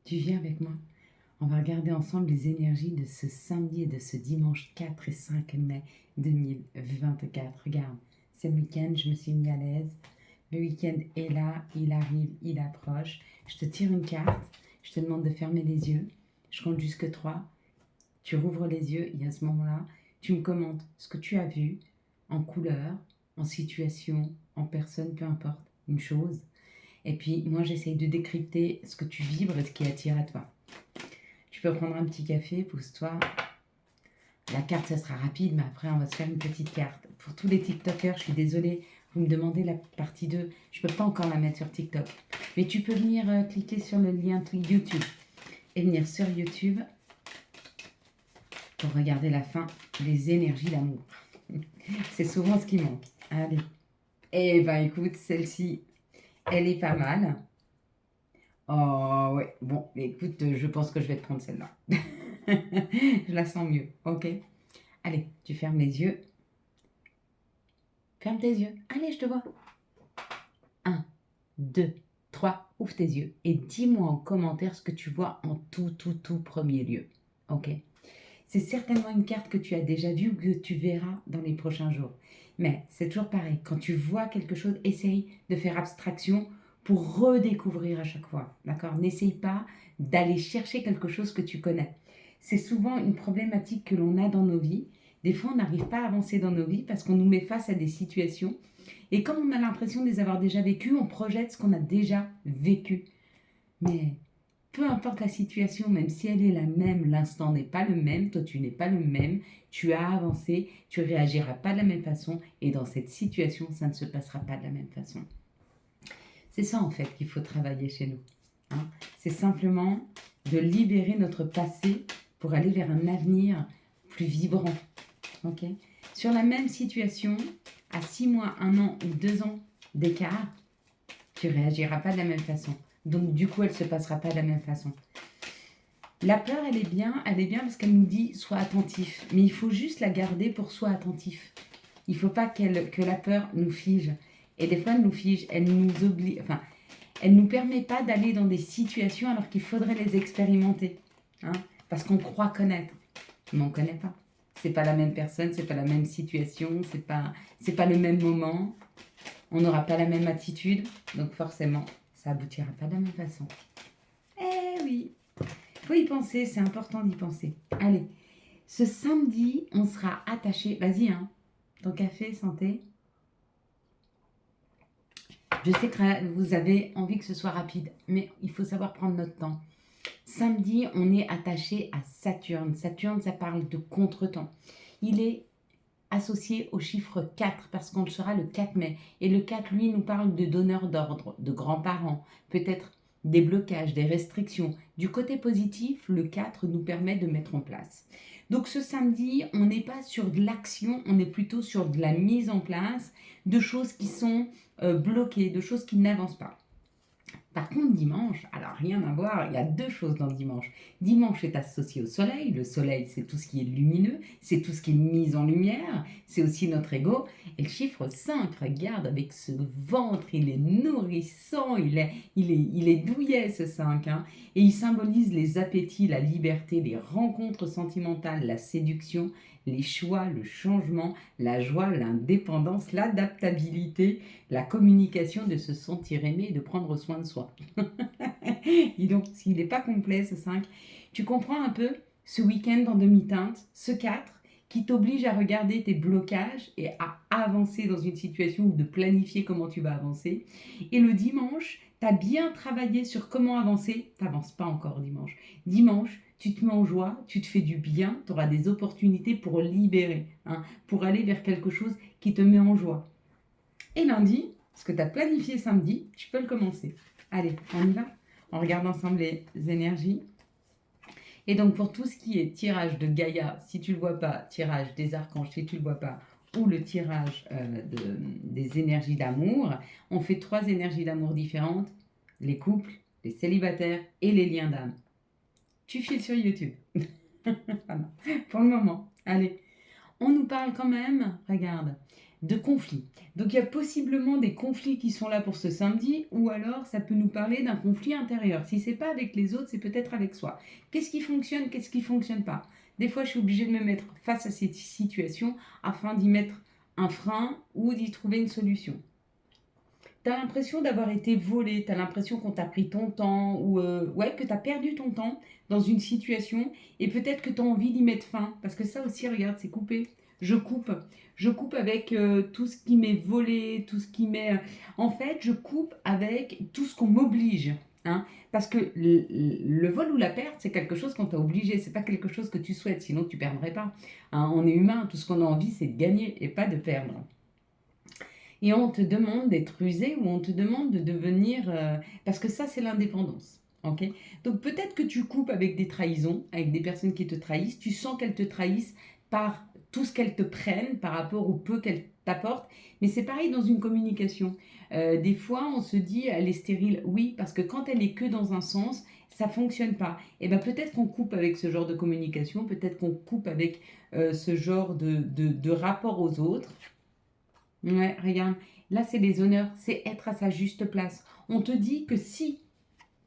Tu viens avec moi? On va regarder ensemble les énergies de ce samedi et de ce dimanche 4 et 5 mai 2024. Regarde, c'est le week-end, je me suis mis à l'aise. Le week-end est là, il arrive, il approche. Je te tire une carte, je te demande de fermer les yeux. Je compte jusque 3. Tu rouvres les yeux et à ce moment-là, tu me commentes ce que tu as vu en couleur, en situation, en personne, peu importe, une chose. Et puis moi, j'essaye de décrypter ce que tu vibres et ce qui attire à toi. Tu peux prendre un petit café, pousse-toi. La carte, ça sera rapide, mais après, on va se faire une petite carte. Pour tous les TikTokers, je suis désolée, vous me demandez la partie 2. Je ne peux pas encore la mettre sur TikTok. Mais tu peux venir cliquer sur le lien YouTube et venir sur YouTube pour regarder la fin des énergies d'amour. C'est souvent ce qui manque. Allez. Eh ben écoute, celle-ci, elle est pas mal. Oh ouais, bon, écoute, je pense que je vais te prendre celle-là. Je la sens mieux, ok? Allez, tu fermes les yeux. Ferme tes yeux. Allez, je te vois. 1, 2, 3, ouvre tes yeux et dis-moi en commentaire ce que tu vois en tout premier lieu, ok? C'est certainement une carte que tu as déjà vue ou que tu verras dans les prochains jours. Mais c'est toujours pareil, quand tu vois quelque chose, essaye de faire abstraction pour redécouvrir à chaque fois, d'accord? N'essaye pas d'aller chercher quelque chose que tu connais. C'est souvent une problématique que l'on a dans nos vies. Des fois, on n'arrive pas à avancer dans nos vies parce qu'on nous met face à des situations. Et comme on a l'impression de les avoir déjà vécues, on projette ce qu'on a déjà vécu. Mais peu importe la situation, même si elle est la même, l'instant n'est pas le même, toi tu n'es pas le même, tu as avancé, tu réagiras pas de la même façon et dans cette situation, ça ne se passera pas de la même façon. C'est ça en fait qu'il faut travailler chez nous. Hein. C'est simplement de libérer notre passé pour aller vers un avenir plus vibrant. Okay. Sur la même situation, à 6 mois, 1 an ou 2 ans d'écart, tu réagiras pas de la même façon. Donc du coup, elle ne se passera pas de la même façon. La peur, elle est bien parce qu'elle nous dit sois attentif. Mais il faut juste la garder pour sois attentif. Il ne faut pas que la peur nous fige. Et des fois, elle nous fige, elle nous oblige, enfin, elle ne nous permet pas d'aller dans des situations alors qu'il faudrait les expérimenter. Hein, parce qu'on croit connaître, mais on ne connaît pas. C'est pas la même personne, c'est pas la même situation, c'est pas le même moment. On n'aura pas la même attitude, donc forcément, ça aboutira pas de la même façon. Eh oui, faut y penser, c'est important d'y penser. Allez, ce samedi, on sera attaché. Vas-y, hein, ton café, santé. Je sais que vous avez envie que ce soit rapide, mais il faut savoir prendre notre temps. Samedi, on est attaché à Saturne. Saturne, ça parle de contretemps. Il est associé au chiffre 4 parce qu'on le sera le 4 mai. Et le 4, lui, nous parle de donneurs d'ordre, de grands-parents, peut-être des blocages, des restrictions. Du côté positif, le 4 nous permet de mettre en place. Donc ce samedi, on n'est pas sur de l'action, on est plutôt sur de la mise en place de choses qui sont bloquées, de choses qui n'avancent pas. Par contre, dimanche, alors rien à voir, il y a 2 choses dans dimanche. Dimanche est associé au soleil. Le soleil, c'est tout ce qui est lumineux, c'est tout ce qui est mis en lumière, c'est aussi notre ego. Et le chiffre 5, regarde, avec ce ventre, il est nourrissant, il est douillet ce 5. Hein, et il symbolise les appétits, la liberté, les rencontres sentimentales, la séduction, les choix, le changement, la joie, l'indépendance, l'adaptabilité, la communication, de se sentir aimé et de prendre soin de soi. Et donc, s'il n'est pas complet ce 5, tu comprends un peu ce week-end en demi-teinte, ce 4, qui t'oblige à regarder tes blocages et à avancer dans une situation ou de planifier comment tu vas avancer. Et le dimanche, tu as bien travaillé sur comment avancer, tu n'avances pas encore dimanche. Dimanche, tu te mets en joie, tu te fais du bien, tu auras des opportunités pour libérer, hein, pour aller vers quelque chose qui te met en joie. Et lundi, ce que tu as planifié samedi, tu peux le commencer. Allez, on y va? On regarde ensemble les énergies. Et donc, pour tout ce qui est tirage de Gaïa, si tu ne le vois pas, tirage des archanges, si tu ne le vois pas, ou le tirage des énergies d'amour, on fait 3 énergies d'amour différentes, les couples, les célibataires et les liens d'âme. Tu files sur YouTube. Voilà. Pour le moment. Allez. On nous parle quand même, regarde, de conflits. Donc il y a possiblement des conflits qui sont là pour ce samedi, ou alors ça peut nous parler d'un conflit intérieur. Si c'est pas avec les autres, c'est peut-être avec soi. Qu'est-ce qui fonctionne, qu'est-ce qui fonctionne pas? Des fois, je suis obligée de me mettre face à cette situation afin d'y mettre un frein ou d'y trouver une solution. Tu as l'impression d'avoir été volé, tu as l'impression qu'on t'a pris ton temps, ou ouais, que tu as perdu ton temps dans une situation, et peut-être que tu as envie d'y mettre fin, parce que ça aussi, regarde, c'est coupé. Je coupe. Je coupe avec tout ce qui m'est volé, tout ce qui m'est... En fait, je coupe avec tout ce qu'on m'oblige. Hein, parce que le vol ou la perte, c'est quelque chose qu'on t'a obligé, c'est pas quelque chose que tu souhaites, sinon tu perdrais pas. Hein, on est humain, tout ce qu'on a envie, c'est de gagner et pas de perdre. Et on te demande d'être usé ou on te demande de devenir... parce que ça, c'est l'indépendance. Okay, donc peut-être que tu coupes avec des trahisons, avec des personnes qui te trahissent, tu sens qu'elles te trahissent par tout ce qu'elles te prennent, par rapport au peu qu'elles t'apportent, mais c'est pareil dans une communication. Des fois, on se dit, elle est stérile, oui, parce que quand elle est que dans un sens, ça fonctionne pas. Et bien peut-être qu'on coupe avec ce genre de communication, peut-être qu'on coupe avec ce genre de rapport aux autres. Ouais, regarde, là c'est les honneurs, c'est être à sa juste place. On te dit que si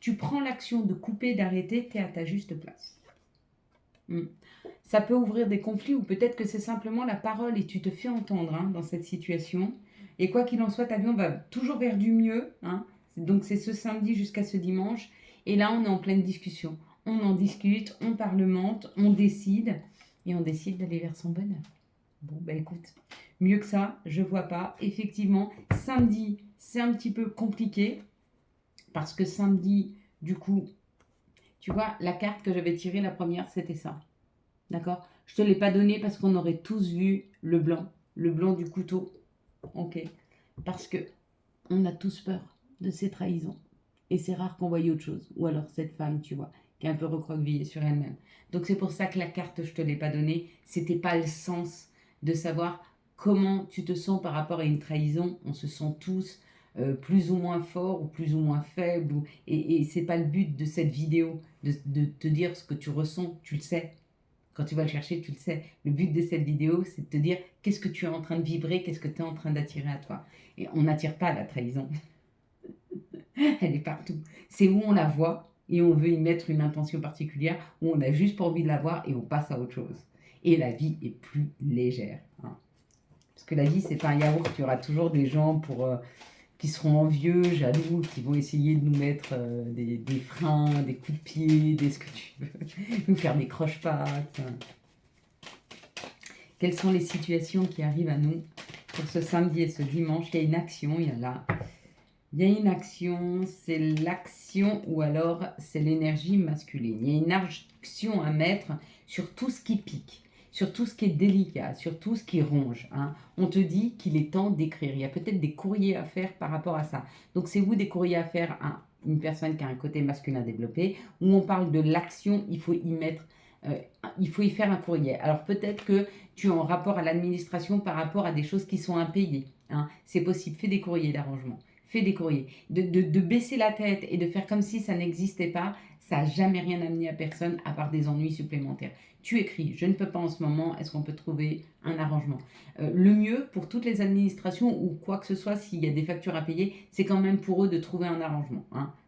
tu prends l'action de couper, d'arrêter, tu es à ta juste place. Ça peut ouvrir des conflits ou peut-être que c'est simplement la parole et tu te fais entendre dans cette situation. Et quoi qu'il en soit, ta vie, on va toujours vers du mieux. Donc c'est ce samedi jusqu'à ce dimanche. Et là, on est en pleine discussion. On en discute, on parlemente, on décide. Et on décide d'aller vers son bonheur. Bon, bah écoute, mieux que ça, je vois pas. Effectivement, samedi, c'est un petit peu compliqué. Parce que samedi, du coup, tu vois, la carte que j'avais tirée, la première, c'était ça. D'accord? Je te l'ai pas donné parce qu'on aurait tous vu le blanc du couteau. Ok? Parce que on a tous peur de ces trahisons. Et c'est rare qu'on voie autre chose. Ou alors cette femme, tu vois, qui est un peu recroquevillée sur elle-même. Donc c'est pour ça que la carte, je te l'ai pas donnée. C'était pas le sens de savoir comment tu te sens par rapport à une trahison. On se sent tous plus ou moins fort ou plus ou moins faible. Et c'est pas le but de cette vidéo de te dire ce que tu ressens, tu le sais. Quand tu vas le chercher, tu le sais. Le but de cette vidéo, c'est de te dire qu'est-ce que tu es en train de vibrer, qu'est-ce que tu es en train d'attirer à toi. Et on n'attire pas la trahison. Elle est partout. C'est où on la voit et on veut y mettre une intention particulière, où on n'a juste pas envie de la voir et on passe à autre chose. Et la vie est plus légère. Parce que la vie, c'est pas un yaourt. Il y aura toujours des gens qui seront envieux, jaloux, qui vont essayer de nous mettre des freins, des coups de pied, ce que tu veux, nous faire des croche-pattes. Quelles sont les situations qui arrivent à nous pour ce samedi et ce dimanche? Il y a une action, il y a une action, c'est l'action ou alors c'est l'énergie masculine. Il y a une action à mettre sur tout ce qui pique, sur tout ce qui est délicat, sur tout ce qui ronge. On te dit qu'il est temps d'écrire. Il y a peut-être des courriers à faire par rapport à ça. Donc c'est vous des courriers à faire à une personne qui a un côté masculin développé, où on parle de l'action, il faut y mettre, il faut y faire un courrier. Alors peut-être que tu es en rapport à l'administration par rapport à des choses qui sont impayées. C'est possible, fais des courriers d'arrangement. Fais des courriers. De baisser la tête et de faire comme si ça n'existait pas, ça n'a jamais rien amené à personne à part des ennuis supplémentaires. Tu écris, je ne peux pas en ce moment, est-ce qu'on peut trouver un arrangement? Le mieux pour toutes les administrations ou quoi que ce soit, s'il y a des factures à payer, c'est quand même pour eux de trouver un arrangement,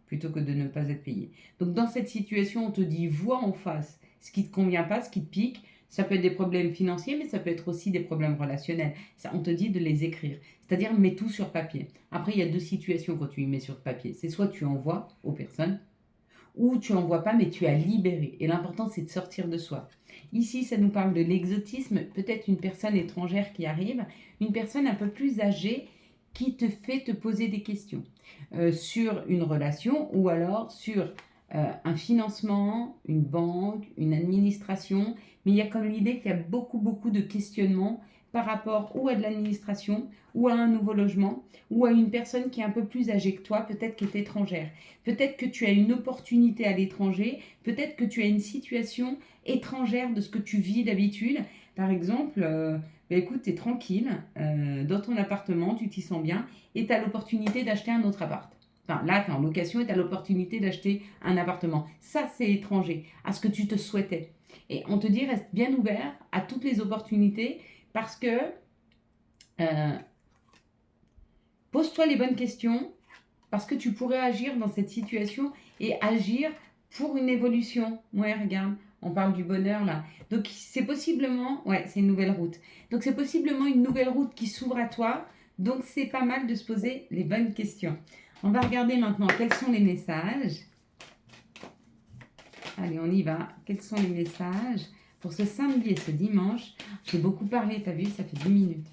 plutôt que de ne pas être payé. Donc dans cette situation, on te dit, vois en face ce qui ne te convient pas, ce qui te pique. Ça peut être des problèmes financiers, mais ça peut être aussi des problèmes relationnels. Ça, on te dit de les écrire. C'est-à-dire, mets tout sur papier. Après, il y a deux situations quand tu y mets sur papier. C'est soit tu envoies aux personnes, ou tu n'envoies pas, mais tu as libéré. Et l'important, c'est de sortir de soi. Ici, ça nous parle de l'exotisme. Peut-être une personne étrangère qui arrive, une personne un peu plus âgée qui te fait te poser des questions sur une relation ou alors sur un financement, une banque, une administration. Mais il y a comme l'idée qu'il y a beaucoup de questionnements par rapport ou à de l'administration, ou à un nouveau logement, ou à une personne qui est un peu plus âgée que toi, peut-être qui est étrangère. Peut-être que tu as une opportunité à l'étranger, peut-être que tu as une situation étrangère de ce que tu vis d'habitude. Par exemple, écoute, tu es tranquille dans ton appartement, tu t'y sens bien, et tu as l'opportunité d'acheter un autre appart. Enfin, là, tu es en location et tu as l'opportunité d'acheter un appartement. Ça, c'est étranger à ce que tu te souhaitais. Et on te dit, reste bien ouvert à toutes les opportunités parce que Euh, Pose-toi les bonnes questions parce que tu pourrais agir dans cette situation et agir pour une évolution. Ouais, regarde, on parle du bonheur là. Donc c'est possiblement, ouais, c'est une nouvelle route. Donc c'est possiblement une nouvelle route qui s'ouvre à toi. Donc c'est pas mal de se poser les bonnes questions. On va regarder maintenant quels sont les messages. Allez, on y va. Quels sont les messages pour ce samedi et ce dimanche? J'ai beaucoup parlé, t'as vu, ça fait 10 minutes.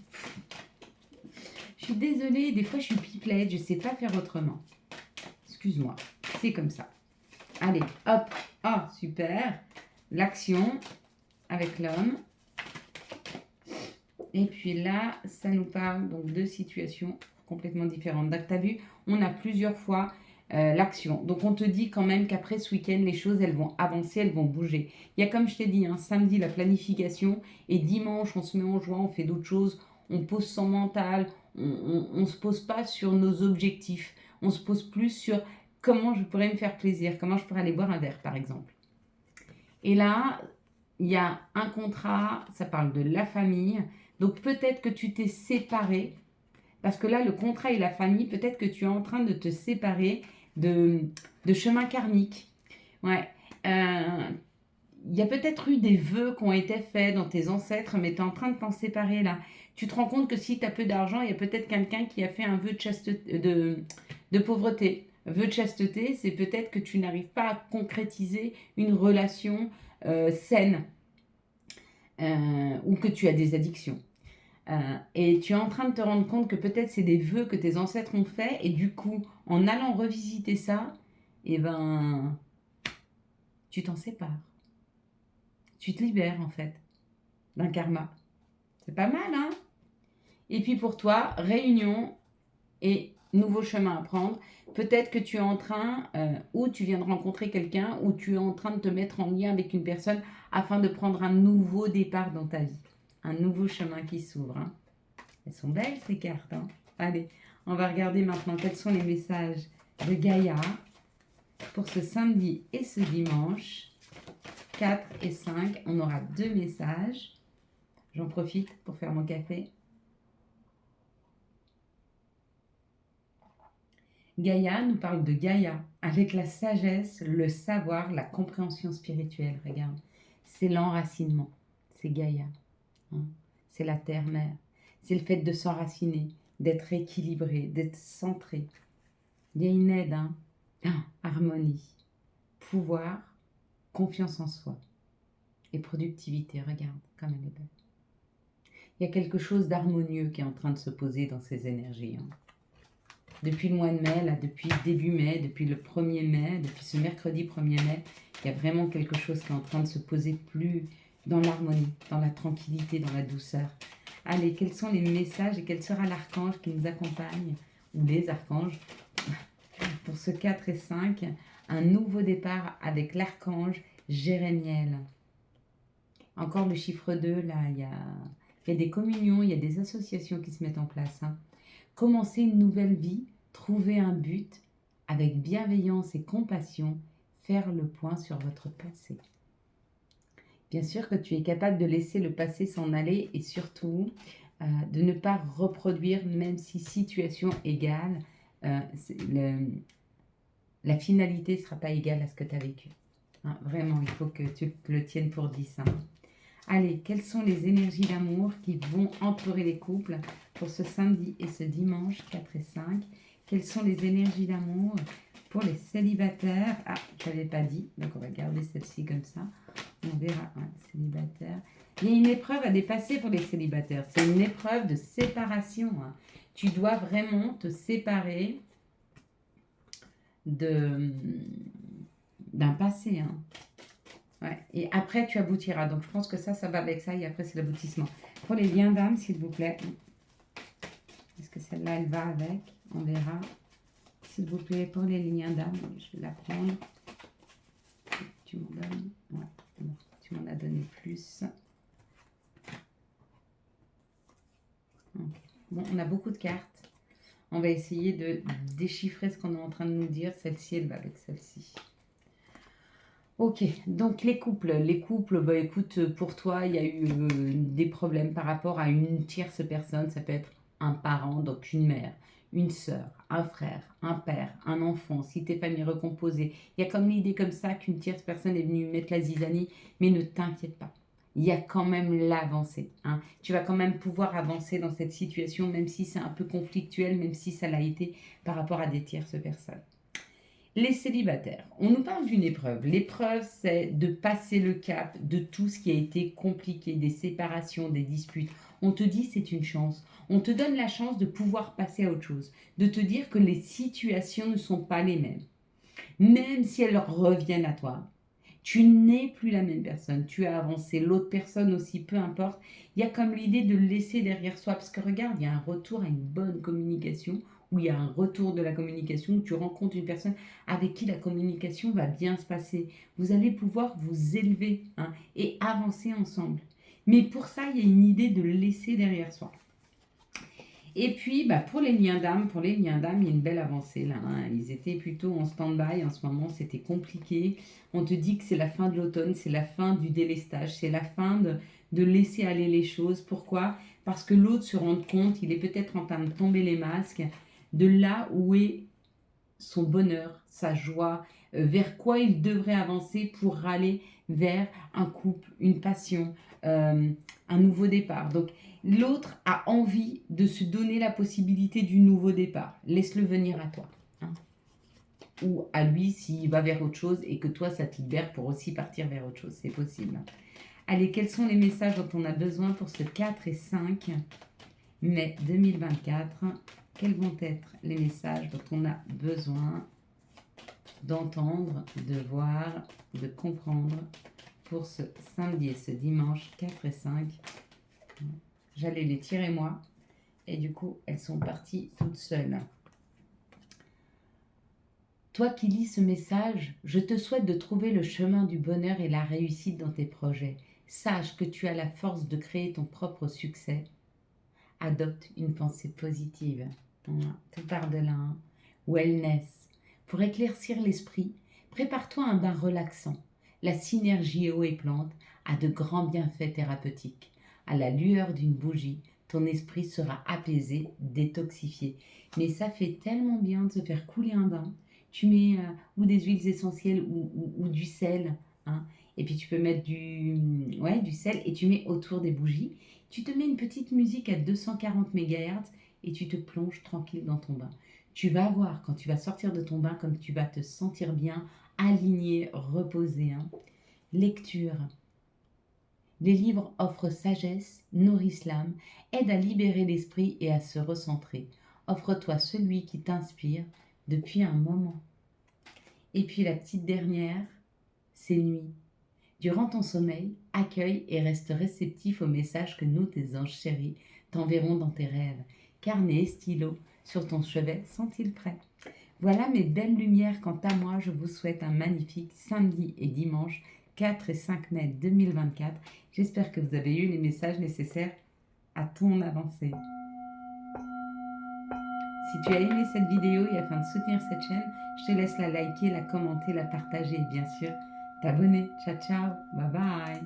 Je suis désolée, des fois je suis pipelette, je ne sais pas faire autrement. Excuse-moi, c'est comme ça. Allez, hop. Ah, super. L'action avec l'homme. Et puis là, ça nous parle donc de situations complètement différentes. Donc, tu as vu, on a plusieurs fois l'action. Donc, on te dit quand même qu'après ce week-end, les choses, elles vont avancer, elles vont bouger. Il y a, comme je t'ai dit, hein, samedi, la planification. Et dimanche, on se met en joie, on fait d'autres choses. On pose son mental. On ne se pose pas sur nos objectifs. On se pose plus sur comment je pourrais me faire plaisir, comment je pourrais aller boire un verre, par exemple. Et là, il y a un contrat, ça parle de la famille. Donc peut-être que tu t'es séparé, parce que là, le contrat et la famille, peut-être que tu es en train de te séparer de chemins karmiques. Ouais. Il y a peut-être eu des vœux qui ont été faits dans tes ancêtres, mais tu es en train de t'en séparer là. Tu te rends compte que si tu as peu d'argent, il y a peut-être quelqu'un qui a fait un vœu de, chasteté, de pauvreté. Vœu de chasteté, c'est peut-être que tu n'arrives pas à concrétiser une relation saine ou que tu as des addictions. Et tu es en train de te rendre compte que peut-être c'est des vœux que tes ancêtres ont faits et du coup, en allant revisiter ça, eh ben, tu t'en sépares. Tu te libères en fait d'un karma. C'est pas mal, hein? Et puis pour toi, réunion et nouveau chemin à prendre. Peut-être que tu es en train, ou tu viens de rencontrer quelqu'un, ou tu es en train de te mettre en lien avec une personne afin de prendre un nouveau départ dans ta vie. Un nouveau chemin qui s'ouvre. Hein. Elles sont belles ces cartes. Hein. Allez, on va regarder maintenant quels sont les messages de Gaïa pour ce samedi et ce dimanche. 4 et 5, on aura 2 messages. J'en profite pour faire mon café. Gaïa nous parle de Gaïa, avec la sagesse, le savoir, la compréhension spirituelle. Regarde, c'est l'enracinement, c'est Gaïa. Hein. C'est la terre-mère. C'est le fait de s'enraciner, d'être équilibré, d'être centré. Il y a une aide, hein. Harmonie, pouvoir, confiance en soi et productivité. Regarde comme elle est belle. Il y a quelque chose d'harmonieux qui est en train de se poser dans ces énergies. Hein. Depuis le mois de mai, là, depuis début mai, depuis le 1er mai, depuis ce mercredi 1er mai, il y a vraiment quelque chose qui est en train de se poser plus dans l'harmonie, dans la tranquillité, dans la douceur. Allez, quels sont les messages et quel sera l'archange qui nous accompagne, ou les archanges, pour ce 4 et 5, un nouveau départ avec l'archange Jérémiel. Encore le chiffre 2, là, il y a des communions, il y a des associations qui se mettent en place. Hein. Commencer une nouvelle vie, trouver un but, avec bienveillance et compassion, faire le point sur votre passé. Bien sûr que tu es capable de laisser le passé s'en aller et surtout de ne pas reproduire, même si situation égale, la finalité ne sera pas égale à ce que tu as vécu. Hein, vraiment, il faut que tu le tiennes pour 10. Hein. Allez, quelles sont les énergies d'amour qui vont entourer les couples pour ce samedi et ce dimanche 4 et 5? Quelles sont les énergies d'amour pour les célibataires? Ah, je n'avais pas dit, donc on va garder celle-ci comme ça. On verra, ouais, célibataire. Il y a une épreuve à dépasser pour les célibataires. C'est une épreuve de séparation. Hein. Tu dois vraiment te séparer d'un passé. Hein. Ouais. Et après, tu aboutiras. Donc, je pense que ça va avec ça. Et après, c'est l'aboutissement. Pour les liens d'âme, s'il vous plaît. Est-ce que celle-là, elle va avec? On verra. S'il vous plaît, pour les liens d'âme, je vais la prendre. Tu m'en donnes? Ouais. Bon, tu m'en as donné plus. Okay. Bon, on a beaucoup de cartes. On va essayer de déchiffrer ce qu'on est en train de nous dire. Celle-ci, elle va avec celle-ci. Ok, donc les couples, bah écoute, pour toi, il y a eu des problèmes par rapport à une tierce personne. Ça peut être un parent, donc une mère, une sœur, un frère, un père, un enfant, si t'es famille recomposée. Il y a comme l'idée comme ça qu'une tierce personne est venue mettre la zizanie, mais ne t'inquiète pas. Il y a quand même l'avancée. Hein. Tu vas quand même pouvoir avancer dans cette situation, même si c'est un peu conflictuel, même si ça l'a été par rapport à des tierces personnes. Les célibataires, on nous parle d'une épreuve. L'épreuve, c'est de passer le cap de tout ce qui a été compliqué, des séparations, des disputes. On te dit c'est une chance. On te donne la chance de pouvoir passer à autre chose, de te dire que les situations ne sont pas les mêmes. Même si elles reviennent à toi, tu n'es plus la même personne. Tu as avancé, l'autre personne aussi, peu importe. Il y a comme l'idée de le laisser derrière soi. Parce que regarde, il y a un retour à une bonne communication, où il y a un retour de la communication, où tu rencontres une personne avec qui la communication va bien se passer. Vous allez pouvoir vous élever hein, et avancer ensemble. Mais pour ça, il y a une idée de le laisser derrière soi. Et puis, pour les liens d'âme, il y a une belle avancée là. Hein. Ils étaient plutôt en stand-by en ce moment, c'était compliqué. On te dit que c'est la fin de l'automne, c'est la fin du délestage, c'est la fin de laisser aller les choses. Pourquoi? Parce que l'autre se rend compte, il est peut-être en train de tomber les masques, de là où est son bonheur, sa joie, vers quoi il devrait avancer pour aller vers un couple, une passion, un nouveau départ. Donc l'autre a envie de se donner la possibilité du nouveau départ. Laisse-le venir à toi. Hein. Ou à lui s'il va vers autre chose et que toi ça te libère pour aussi partir vers autre chose. C'est possible. Allez, quels sont les messages dont on a besoin pour ce 4 et 5 mai 2024? Quels vont être les messages dont on a besoin d'entendre, de voir, de comprendre pour ce samedi et ce dimanche 4 et 5? J'allais les tirer moi et du coup elles sont parties toutes seules. Toi qui lis ce message, je te souhaite de trouver le chemin du bonheur et la réussite dans tes projets. Sache que tu as la force de créer ton propre succès. Adopte une pensée positive. Tout part de là. Hein. Wellness. Pour éclaircir l'esprit, prépare-toi un bain relaxant. La synergie eau et plante a de grands bienfaits thérapeutiques. À la lueur d'une bougie, ton esprit sera apaisé, détoxifié. Mais ça fait tellement bien de se faire couler un bain. Tu mets ou des huiles essentielles ou du sel. Hein, et puis tu peux mettre du sel et tu mets autour des bougies. Tu te mets une petite musique à 240 MHz et tu te plonges tranquille dans ton bain. Tu vas voir quand tu vas sortir de ton bain comme tu vas te sentir bien, aligné, reposé. Hein. Lecture. Les livres offrent sagesse, nourrissent l'âme, aident à libérer l'esprit et à se recentrer. Offre-toi celui qui t'inspire depuis un moment. Et puis la petite dernière, c'est nuit. Durant ton sommeil, accueille et reste réceptif aux messages que nous, tes anges chéris, t'enverront dans tes rêves. Carnet et stylo sur ton chevet sont-ils prêts? Voilà mes belles lumières. Quant à moi, je vous souhaite un magnifique samedi et dimanche 4 et 5 mai 2024. J'espère que vous avez eu les messages nécessaires à ton avancée. Si tu as aimé cette vidéo et afin de soutenir cette chaîne, je te laisse la liker, la commenter, la partager et bien sûr t'abonner. Ciao ciao, bye bye.